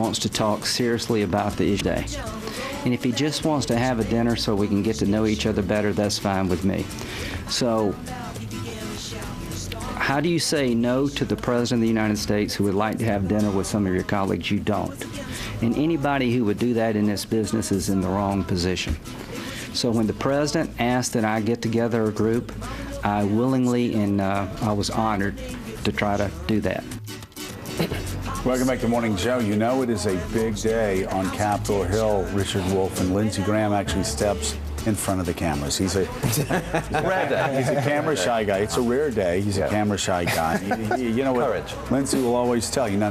wants to talk seriously about the issue today. And if he just wants to have a dinner so we can get to know each other better, that's fine with me. So how do you say no to the President of the United States who would like to have dinner with some of your colleagues? You don't. And anybody who would do that in this business is in the wrong position. So when the President asked that I get together a group, I willingly and I was honored to try to do that. Welcome back to Morning Joe. You know it is a big day on Capitol Hill. Richard Wolff and Lindsey Graham actually steps in front of the cameras. He's a rare day. He's a camera shy guy. It's a rare day. He's a camera shy guy. You know what? Courage. Lindsey will always tell you, no.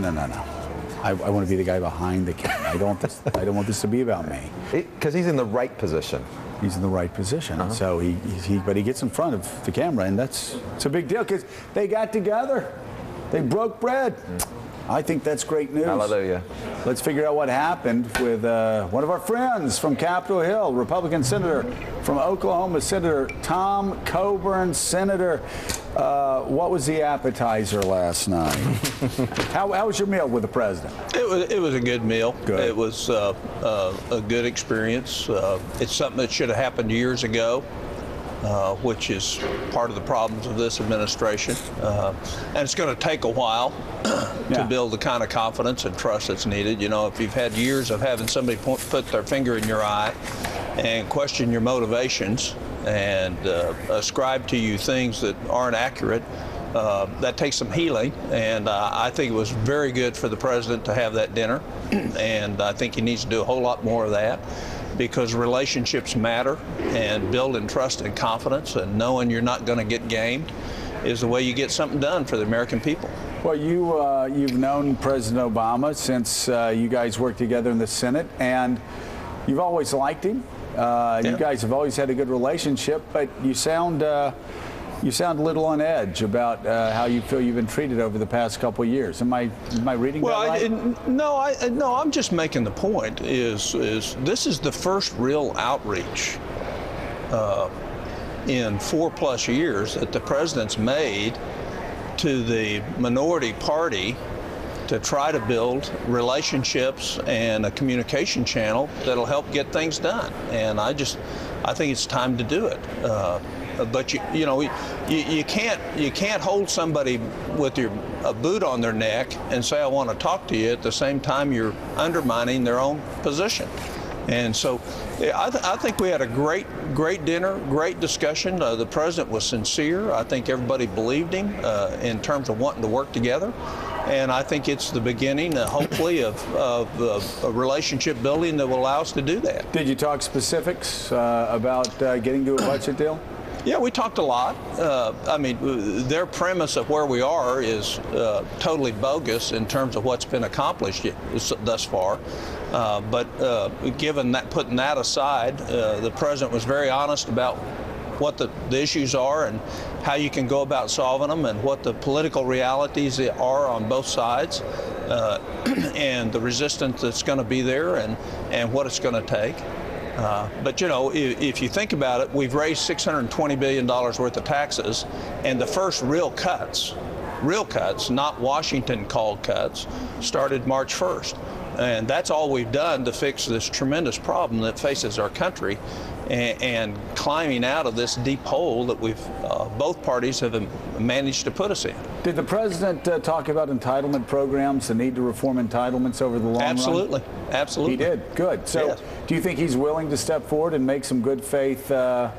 I want to be the guy behind the camera. I don't want this to be about me. Because he's in the right position. He's in the right position. So but he gets in front of the camera, and it's a big deal because they got together. They broke bread. I think that's great news. Hallelujah. Let's figure out what happened with one of our friends from Capitol Hill, Republican Senator from Oklahoma, Senator Tom Coburn. Senator, what was the appetizer last night? How was your meal with the president? It was a good meal. Good. It was a good experience. It's something that should have happened years ago. Which is part of the problems of this administration. And it's going to take a while to build the kind of confidence and trust that's needed. You know, if you've had years of having somebody put their finger in your eye and question your motivations and ascribe to you things that aren't accurate, that takes some healing. And I think it was very good for the president to have that dinner. And I think he needs to do a whole lot more of that, because relationships matter, and building trust and confidence and knowing you're not going to get gamed is the way you get something done for the American people. Well, you've known President Obama since you guys worked together in the Senate, and you've always liked him. You guys have always had a good relationship, but you sound a little on edge about how you feel you've been treated over the past couple of years. Am I reading that right? No, I'm just making the point is this is the first real outreach in 4+ years that the president's made to the minority party to try to build relationships and a communication channel that'll help get things done. And I think it's time to do it. But you can't hold somebody with a boot on their neck and say I want to talk to you at the same time you're undermining their own position. And so I think we had a great dinner, great discussion. The president was sincere. I think everybody believed him in terms of wanting to work together. And I think it's the beginning, hopefully, of a relationship building that will allow us to do that. Did you talk specifics about getting to a budget deal? Yeah, we talked a lot. I mean, their premise of where we are is totally bogus in terms of what's been accomplished thus far. But given that, putting that aside, the president was very honest about what the issues are and how you can go about solving them and what the political realities are on both sides and the resistance that's going to be there and what it's going to take. But, you know, if you think about it, we've raised $620 billion worth of taxes, and the first real cuts, not Washington-called cuts, started March 1st. And that's all we've done to fix this tremendous problem that faces our country and climbing out of this deep hole that both parties have managed to put us in. Did the president talk about entitlement programs, the need to reform entitlements over the long run? Absolutely. He did. Good. So yes. Do you think he's willing to step forward and make some good faith efforts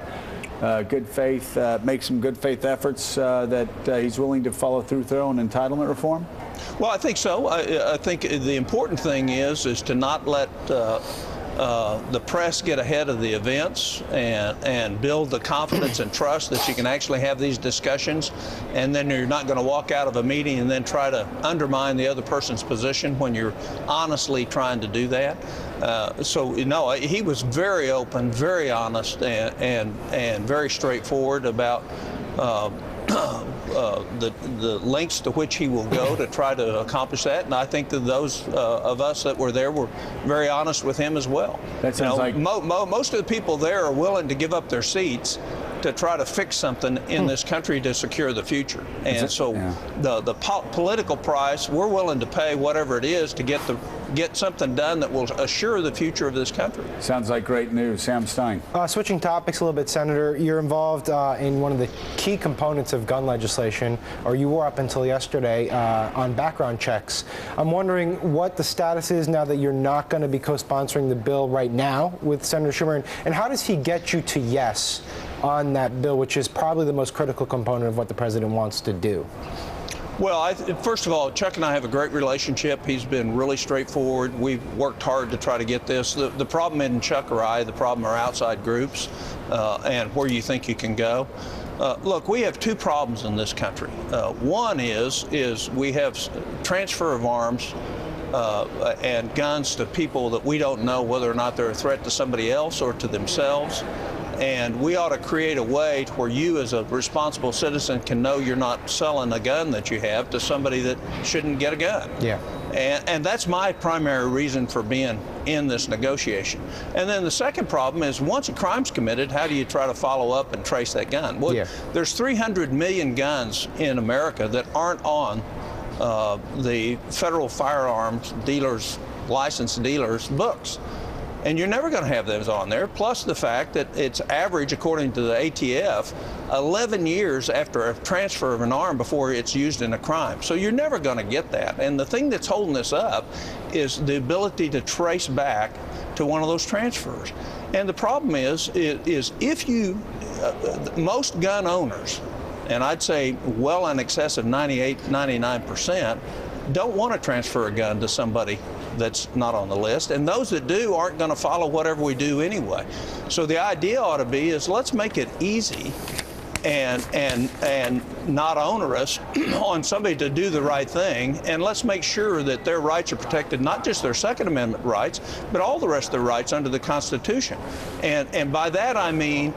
that he's willing to follow through on entitlement reform? Well, I think so. I think the important thing is to not let the press get ahead of the events and build the confidence and trust that you can actually have these discussions, and then you're not going to walk out of a meeting and then try to undermine the other person's position when you're honestly trying to do that. So, you know, he was very open, very honest, and very straightforward about the lengths to which he will go to try to accomplish that, and I think that those of us that were there were very honest with him as well. That sounds like most of the people there are willing to give up their seats to try to fix something in this country to secure the future. And so the political price, we're willing to pay whatever it is to get get something done that will assure the future of this country. Sounds like great news. Sam Stein. Switching topics a little bit, Senator, you're involved in one of the key components of gun legislation, or you were up until yesterday, on background checks. I'm wondering what the status is now that you're not going to be co-sponsoring the bill right now with Senator Schumer, and how does he get you to yes on that bill, which is probably the most critical component of what the president wants to do? Well, first of all, Chuck and I have a great relationship. He's been really straightforward. We've worked hard to try to get this. The problem isn't Chuck or I. The problem are outside groups and where you think you can go. Look, we have two problems in this country. One is we have transfer of arms and guns to people that we don't know whether or not they're a threat to somebody else or to themselves. And we ought to create a way to where you as a responsible citizen can know you're not selling a gun that you have to somebody that shouldn't get a gun. Yeah. And that's my primary reason for being in this negotiation. And then the second problem is once a crime's committed, how do you try to follow up and trace that gun? Well, yeah. There's 300 million guns in America that aren't on the federal firearms dealers, licensed dealers books. And you're never going to have those on there, plus the fact that it's average, according to the ATF, 11 years after a transfer of an arm before it's used in a crime. So you're never going to get that. And the thing that's holding this up is the ability to trace back to one of those transfers. And the problem is if you, most gun owners, and I'd say well in excess of 98, 99%, don't want to transfer a gun to somebody that's not on the list, and those that do aren't going to follow whatever we do anyway. So the idea ought to be is let's make it easy and not onerous on somebody to do the right thing, and let's make sure that their rights are protected, not just their Second Amendment rights, but all the rest of their rights under the Constitution. And by that I mean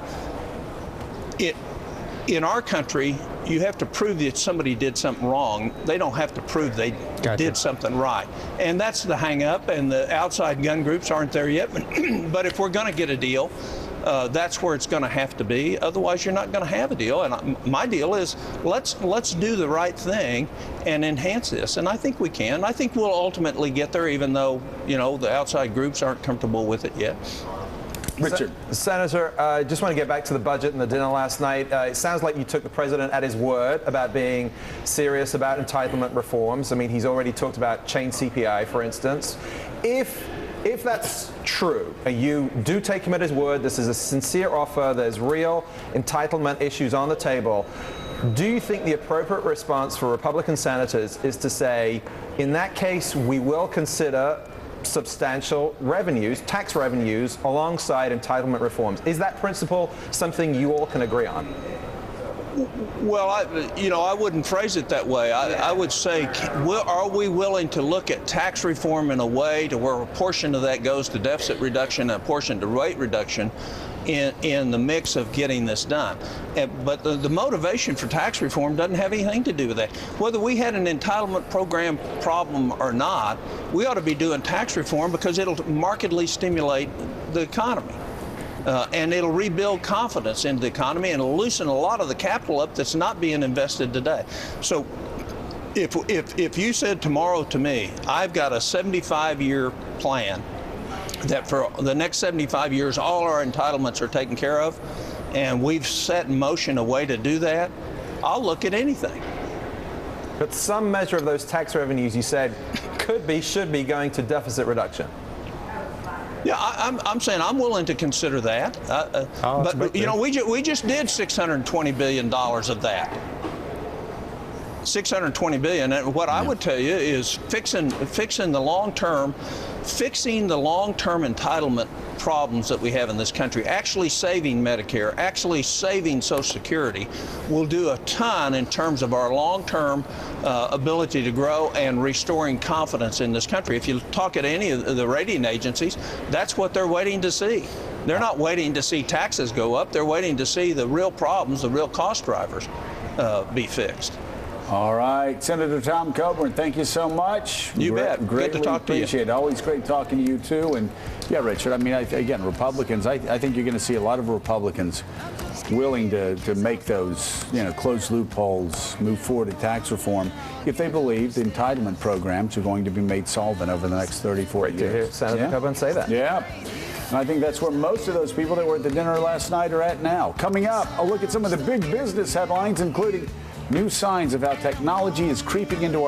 in our country, you have to prove that somebody did something wrong. They don't have to prove they did something right. And that's the hang up, and the outside gun groups aren't there yet. But if we're going to get a deal, that's where it's going to have to be. Otherwise, you're not going to have a deal. And my deal is let's do the right thing and enhance this. And I think we can. I think we'll ultimately get there, even though, you know, the outside groups aren't comfortable with it yet. Richard. Senator, I just want to get back to the budget and the dinner last night. It sounds like you took the president at his word about being serious about entitlement reforms. I mean, he's already talked about chain CPI, for instance. If that's true, you do take him at his word, this is a sincere offer, there's real entitlement issues on the table, do you think the appropriate response for Republican senators is to say, in that case, we will consider substantial revenues, tax revenues, alongside entitlement reforms? Is that principle something you all can agree on? Well, I wouldn't phrase it that way. I would say, are we willing to look at tax reform in a way to where a portion of that goes to deficit reduction and a portion to rate reduction in the mix of getting this done? But the motivation for tax reform doesn't have anything to do with that. Whether we had an entitlement program problem or not, we ought to be doing tax reform because it'll markedly stimulate the economy. And it'll rebuild confidence in the economy, and it'll loosen a lot of the capital up that's not being invested today. So if you said tomorrow to me, I've got a 75-year plan that for the next 75 years all our entitlements are taken care of, and we've set in motion a way to do that, I'll look at anything. But some measure of those tax revenues, you said, should be going to deficit reduction. Yeah, I'm saying I'm willing to consider that. But you know, we just did $620 billion of that. $620 billion. And what I would tell you is fixing the long-term entitlement problems that we have in this country, actually saving Medicare, actually saving Social Security, will do a ton in terms of our long-term ability to grow and restoring confidence in this country. If you talk at any of the rating agencies, that's what they're waiting to see. They're not waiting to see taxes go up. They're waiting to see the real problems, the real cost drivers be fixed. All right, Senator Tom Coburn, thank you so much. You bet. Good to talk to you. Appreciate it. Always great talking to you too. And yeah, Richard, I mean, again, Republicans, I think you're going to see a lot of Republicans willing to make those, close loopholes, move forward to tax reform if they believe the entitlement programs are going to be made solvent over the next 30, 40 years. Great to hear Senator Coburn say that. Yeah. And I think that's where most of those people that were at the dinner last night are at now. Coming up, a look at some of the big business headlines, including new signs of how technology is creeping into our